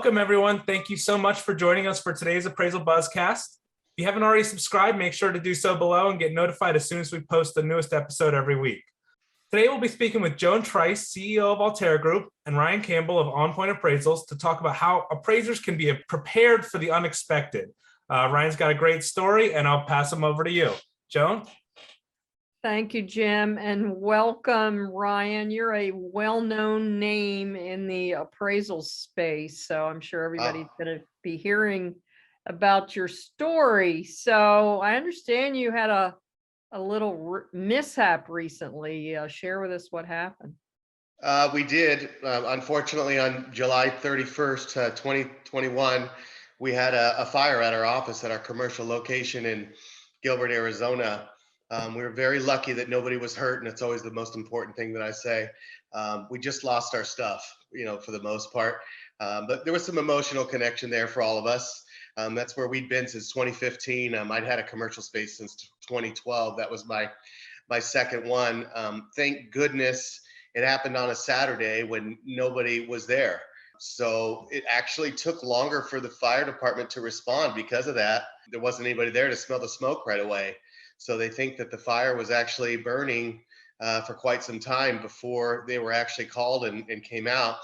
Welcome, everyone. Thank you so much for joining us for today's Appraisal Buzzcast. If you haven't already subscribed, make sure to do so below and get notified as soon as we post the newest episode every week. Today, we'll be speaking with Joan Trice, CEO of Allterra Group, and Ryan Campbell of On Point Appraisals to talk about how appraisers can be prepared for the unexpected. Ryan's got a great story, and I'll pass him over to you. Joan? Thank you, Jim, and welcome, Ryan. You're a well-known name in the appraisal space, so I'm sure everybody's going to be hearing about your story. So I understand you had a little mishap recently. Share with us what happened. We did. Unfortunately, on July 31st, 2021, we had a fire at our office at our commercial location in Gilbert, Arizona. We were very lucky that nobody was hurt, and it's always the most important thing that I say. We just lost our stuff, for the most part. But there was some emotional connection there for all of us. That's where we'd been since 2015. I'd had a commercial space since 2012. That was my second one. Thank goodness it happened on a Saturday when nobody was there. So it actually took longer for the fire department to respond because of that. There wasn't anybody there to smell the smoke right away. So they think that the fire was actually burning for quite some time before they were actually called and came out.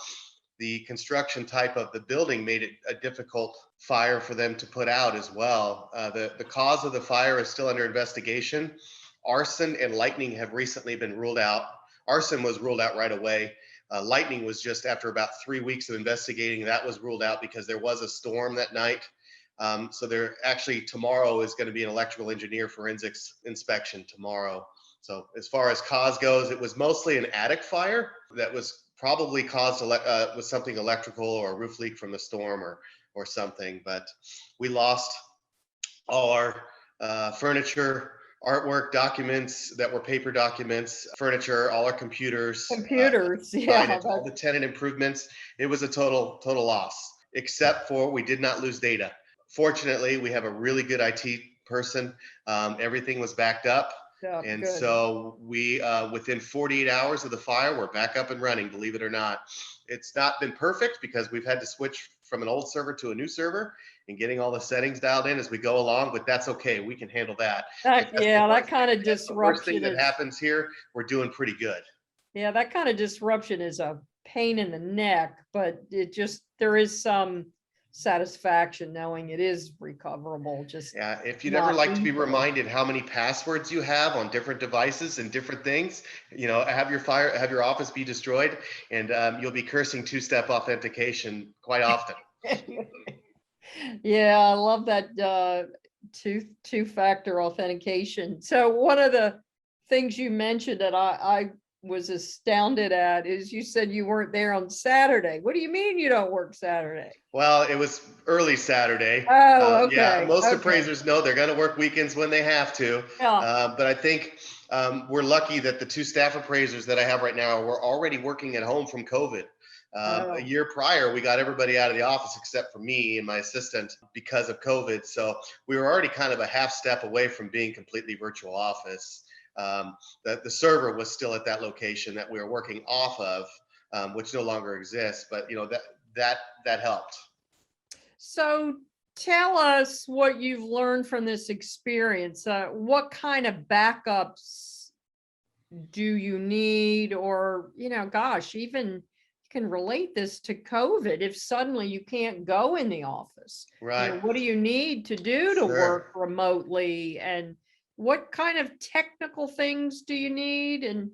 The construction type of the building made it a difficult fire for them to put out as well. The cause of the fire is still under investigation. Arson and lightning have recently been ruled out. Arson was ruled out right away. Lightning was just after about 3 weeks of investigating. That was ruled out because there was a storm that night. So there actually tomorrow is going to be an electrical engineer forensics inspection tomorrow. So as far as cause goes, it was mostly an attic fire that was probably caused with something electrical or a roof leak from the storm or something. But we lost all our furniture, artwork, documents that were paper documents, furniture, all our computers, Yeah, all the tenant improvements. It was a total loss, except for we did not lose data. Fortunately, we have a really good IT person. Everything was backed up. Yeah, and good. So we, within 48 hours of the fire, we're back up and running, believe it or not. It's not been perfect because we've had to switch from an old server to a new server and getting all the settings dialed in as we go along, but that's okay. We can handle that. That kind of disruption. The worst thing that happens here, we're doing pretty good. Yeah, that kind of disruption is a pain in the neck, but there is some satisfaction knowing it is recoverable. If you'd ever like to be reminded how many passwords you have on different devices and different things, have your office be destroyed, and you'll be cursing two-step authentication quite often. Yeah, I love that two-factor authentication. So one of the things you mentioned that I was astounded at is you said you weren't there on Saturday. What do you mean you don't work Saturday? Well, it was early Saturday. Oh, okay. Yeah, most appraisers know they're going to work weekends when they have to. Yeah. But I think we're lucky that the two staff appraisers that I have right now were already working at home from COVID. A year prior, we got everybody out of the office except for me and my assistant because of COVID. So we were already kind of a half step away from being completely virtual office. The server was still at that location that we were working off of, which no longer exists, but that helped. So tell us what you've learned from this experience. What kind of backups do you need, or even you can relate this to COVID. If suddenly you can't go in the office, right? What do you need to do to work remotely, and what kind of technical things do you need? And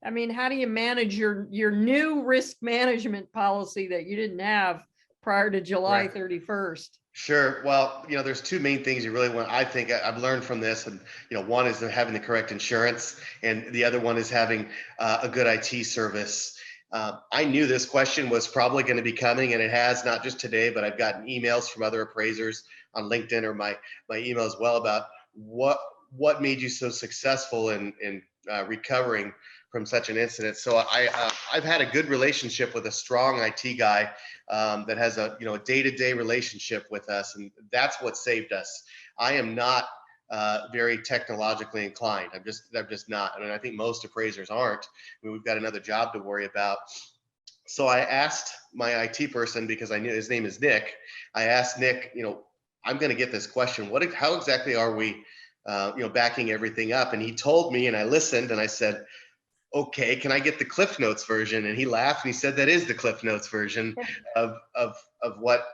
I mean, how do you manage your new risk management policy that you didn't have prior to July 31st? Sure. Well, there's two main things you really want. I think I've learned from this, and one is having the correct insurance, and the other one is having a good IT service. I knew this question was probably going to be coming, and it has, not just today, but I've gotten emails from other appraisers on LinkedIn or my email as well about what made you so successful in recovering from such an incident. So I've had a good relationship with a strong IT guy that has a day-to-day relationship with us, and that's what saved us. I am not very technologically inclined. I'm just not. I mean, I think most appraisers aren't. I mean, we've got another job to worry about. So I asked my IT person, because I knew his name is Nick. I asked Nick, I'm going to get this question. How exactly are we, backing everything up? And he told me, and I listened, and I said, okay, can I get the Cliff Notes version? And he laughed and he said, that is the Cliff Notes version of what,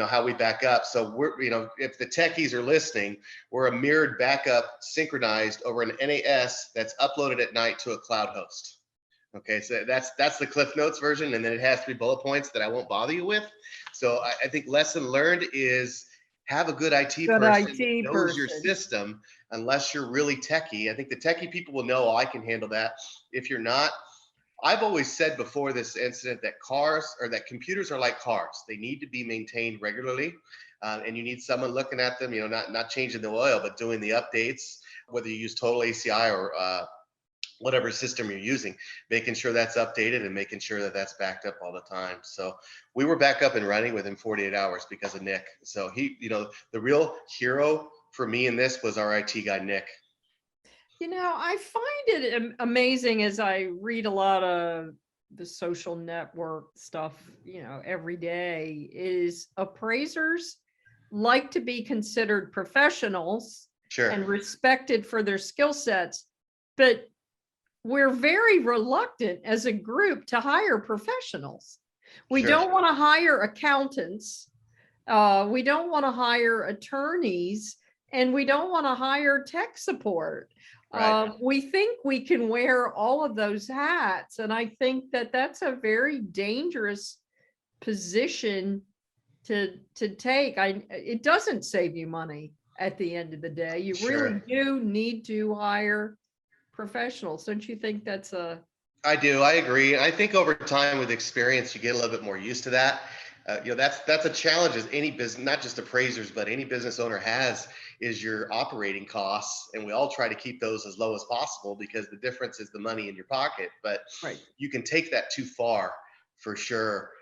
how we back up. So we're, if the techies are listening, we're a mirrored backup synchronized over an NAS that's uploaded at night to a cloud host. Okay, so that's the Cliff Notes version, and then it has 3 bullet points that I won't bother you with. So I think lesson learned is have a good IT Good person IT that knows your person. system, unless you're really techie. I think the techie people will know, I can handle that. If you're not, I've always said before this incident that computers are like cars. They need to be maintained regularly, and you need someone looking at them, not changing the oil, but doing the updates, whether you use total ACI or whatever system you're using, making sure that's updated and making sure that that's backed up all the time. So we were back up and running within 48 hours because of Nick. So he, the real hero for me in this was our IT guy, Nick. I find it amazing as I read a lot of the social network stuff, every day, is appraisers like to be considered professionals Sure. and respected for their skill sets, but we're very reluctant as a group to hire professionals. We Sure. don't want to hire accountants. We don't want to hire attorneys, and we don't want to hire tech support. Right. We think we can wear all of those hats. And I think that that's a very dangerous position to take. It doesn't save you money at the end of the day. You really do need to hire professionals. Don't you think that's I do. I agree. I think over time with experience, you get a little bit more used to that. That's a challenge as any business, not just appraisers, but any business owner has, is your operating costs. And we all try to keep those as low as possible, because the difference is the money in your pocket. But right? You can take that too far, for sure.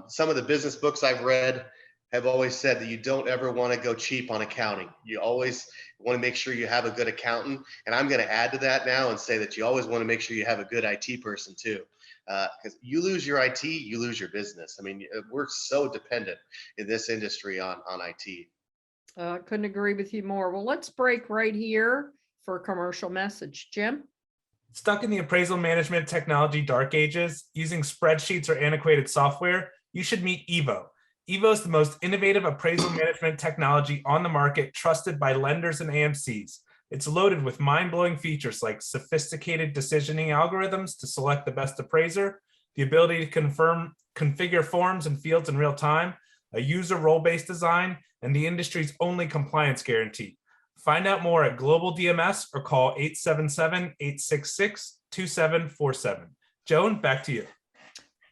Some of the business books I've read have always said that you don't ever want to go cheap on accounting. You always want to make sure you have a good accountant. And I'm going to add to that now and say that you always want to make sure you have a good IT person too. Because you lose your IT, you lose your business. I mean, we're so dependent in this industry on IT. Couldn't agree with you more. Well, let's break right here for a commercial message. Jim? Stuck in the appraisal management technology dark ages, using spreadsheets or antiquated software, you should meet Evo. Evo is the most innovative appraisal management technology on the market, trusted by lenders and AMCs. It's loaded with mind-blowing features like sophisticated decisioning algorithms to select the best appraiser, the ability to configure forms and fields in real time, a user role-based design, and the industry's only compliance guarantee. Find out more at Global DMS or call 877-866-2747. Joan, back to you.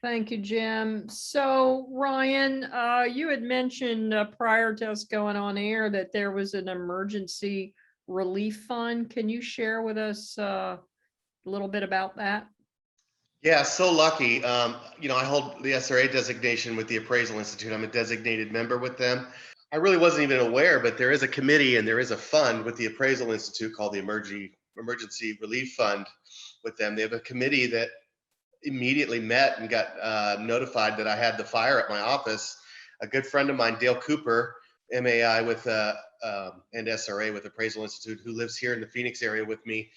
Thank you, Jim. So, Ryan, you had mentioned prior to us going on air that there was an emergency relief fund. Can you share with us a little bit about that? Yeah, so lucky. I hold the SRA designation with the Appraisal Institute. I'm a designated member with them. I really wasn't even aware, but there is a committee and there is a fund with the Appraisal Institute called the Emergency Relief Fund with them. They have a committee that immediately met and got notified that I had the fire at my office. A good friend of mine, Dale Cooper, MAI with and SRA with Appraisal Institute, who lives here in the Phoenix area with me,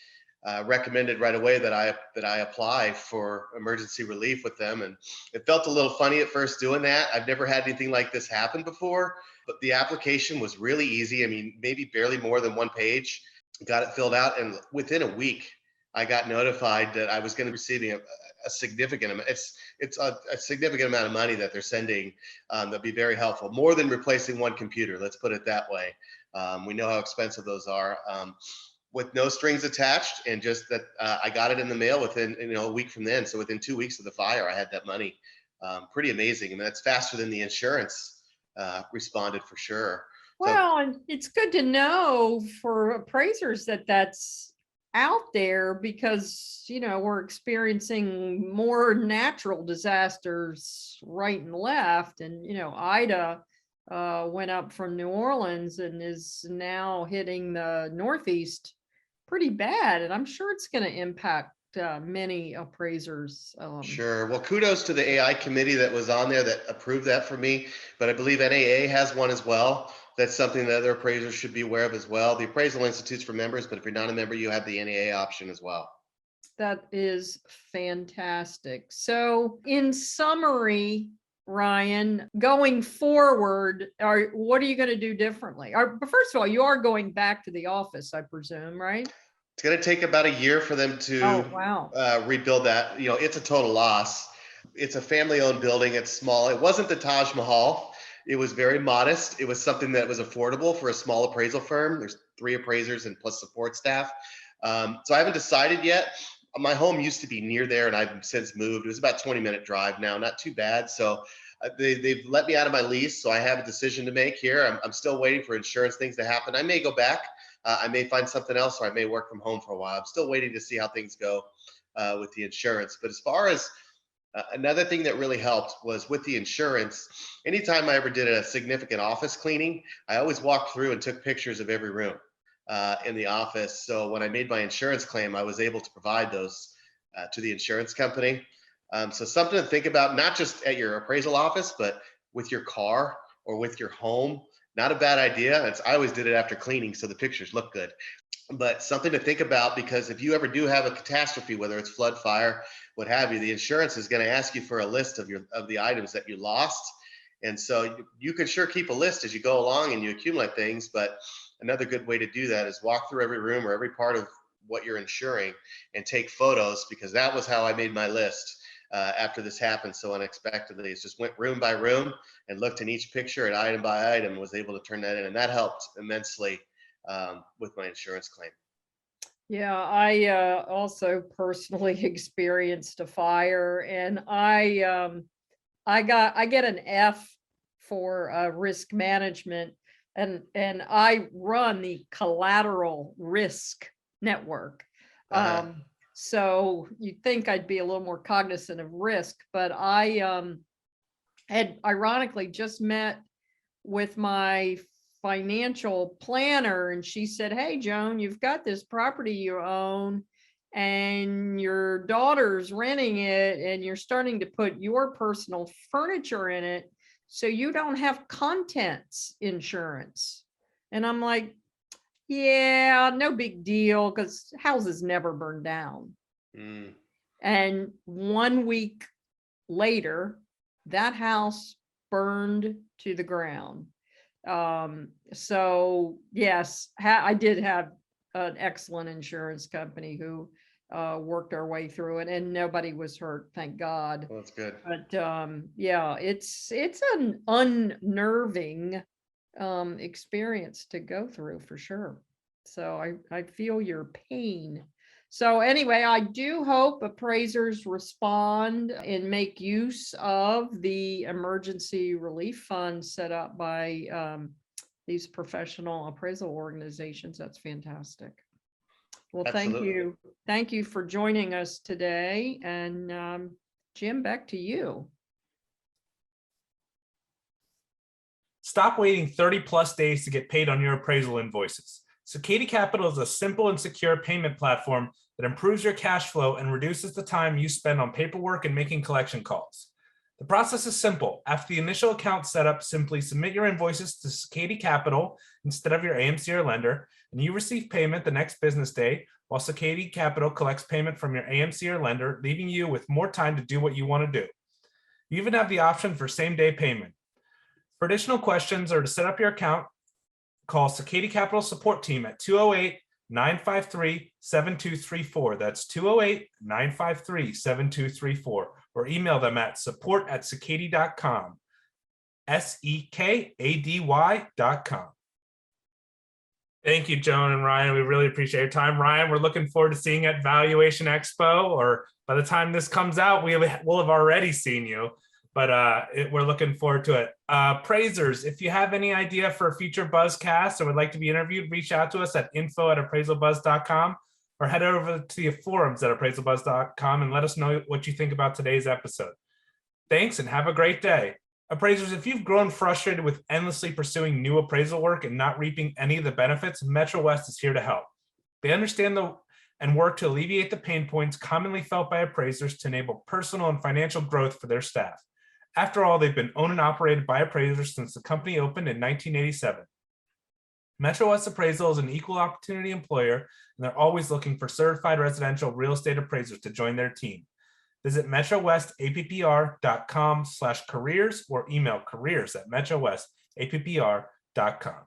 recommended right away that I apply for emergency relief with them. And it felt a little funny at first doing that. I've never had anything like this happen before, but the application was really easy. I mean, maybe barely more than 1 page. Got it filled out, and within a week, I got notified that I was going to be receiving a significant amount. It's a significant amount of money that they're sending. That'll be very helpful, more than replacing one computer. Let's put it that way. We know how expensive those are. With no strings attached, and just that I got it in the mail within a week from then. So within 2 weeks of the fire, I had that money. Pretty amazing. I mean, that's faster than the insurance responded, for sure. Well, and it's good to know for appraisers that that's out there, because we're experiencing more natural disasters right and left. And Ida went up from New Orleans and is now hitting the Northeast pretty bad, and I'm sure it's going to impact many appraisers. Sure. Well, kudos to the AI committee that was on there that approved that for me. But I believe NAA has one as well. That's something that other appraisers should be aware of as well. The Appraisal Institute's for members, but if you're not a member, you have the NAA option as well. That is fantastic. So in summary, Ryan, going forward, what are you going to do differently? But first of all, you are going back to the office, I presume, right? It's going to take about a year for them to rebuild that. You know, it's a total loss. It's a family-owned building. It's small. It wasn't the Taj Mahal. It was very modest. It was something that was affordable for a small appraisal firm. There's 3 appraisers and plus support staff. So I haven't decided yet. My home used to be near there, and I've since moved. It was about a 20-minute drive now, not too bad. So they've let me out of my lease, so I have a decision to make here. I'm still waiting for insurance things to happen. I may go back. I may find something else, or I may work from home for a while. I'm still waiting to see how things go with the insurance. But as far as another thing that really helped was with the insurance, anytime I ever did a significant office cleaning, I always walked through and took pictures of every room in the office. So when I made my insurance claim, I was able to provide those to the insurance company. So something to think about, not just at your appraisal office, but with your car or with your home. Not a bad idea. I always did it after cleaning, so the pictures look good. But something to think about, because if you ever do have a catastrophe, whether it's flood, fire, what have you, the insurance is going to ask you for a list of the items that you lost. And so you can sure keep a list as you go along and you accumulate things. But another good way to do that is walk through every room or every part of what you're insuring and take photos, because that was how I made my list. After this happened so unexpectedly, it just went room by room and looked in each picture and item by item, was able to turn that in, and that helped immensely with my insurance claim. Yeah, I also personally experienced a fire, and I get an F for risk management, and I run the collateral risk network. So you'd think I'd be a little more cognizant of risk, but I had ironically just met with my financial planner, and she said, "Hey, Joan, you've got this property you own and your daughter's renting it, and you're starting to put your personal furniture in it, so you don't have contents insurance." And I'm like, yeah, no big deal, because houses never burn down. And 1 week later, that house burned to the ground. So yes, I did have an excellent insurance company who worked our way through it, and nobody was hurt, thank God. Well, that's good. But yeah, it's an unnerving experience to go through for sure. So I feel your pain. So anyway, I do hope appraisers respond and make use of the emergency relief fund set up by these professional appraisal organizations. That's fantastic. Well, Absolutely. Thank you for joining us today. And Jim, back to you. Stop waiting 30+ days to get paid on your appraisal invoices. Cicady Capital is a simple and secure payment platform that improves your cash flow and reduces the time you spend on paperwork and making collection calls. The process is simple. After the initial account setup, simply submit your invoices to Cicady Capital instead of your AMC or lender, and you receive payment the next business day, while Cicady Capital collects payment from your AMC or lender, leaving you with more time to do what you want to do. You even have the option for same-day payment. For additional questions or to set up your account, call Cicady Capital Support Team at 208-953-7234. That's 208-953-7234. Or email them at support@cicady.com. SEKADY.com. Thank you, Joan and Ryan. We really appreciate your time. Ryan, we're looking forward to seeing you at Valuation Expo, or by the time this comes out, we'll have already seen you. But we're looking forward to it. Appraisers, if you have any idea for a future Buzzcast or would like to be interviewed, reach out to us at info@appraisalbuzz.com or head over to the forums at appraisalbuzz.com and let us know what you think about today's episode. Thanks and have a great day. Appraisers, if you've grown frustrated with endlessly pursuing new appraisal work and not reaping any of the benefits, Metro West is here to help. They understand and work to alleviate the pain points commonly felt by appraisers to enable personal and financial growth for their staff. After all, they've been owned and operated by appraisers since the company opened in 1987. Metro West Appraisal is an equal opportunity employer, and they're always looking for certified residential real estate appraisers to join their team. Visit metrowestappr.com/careers or email careers@metrowestappr.com.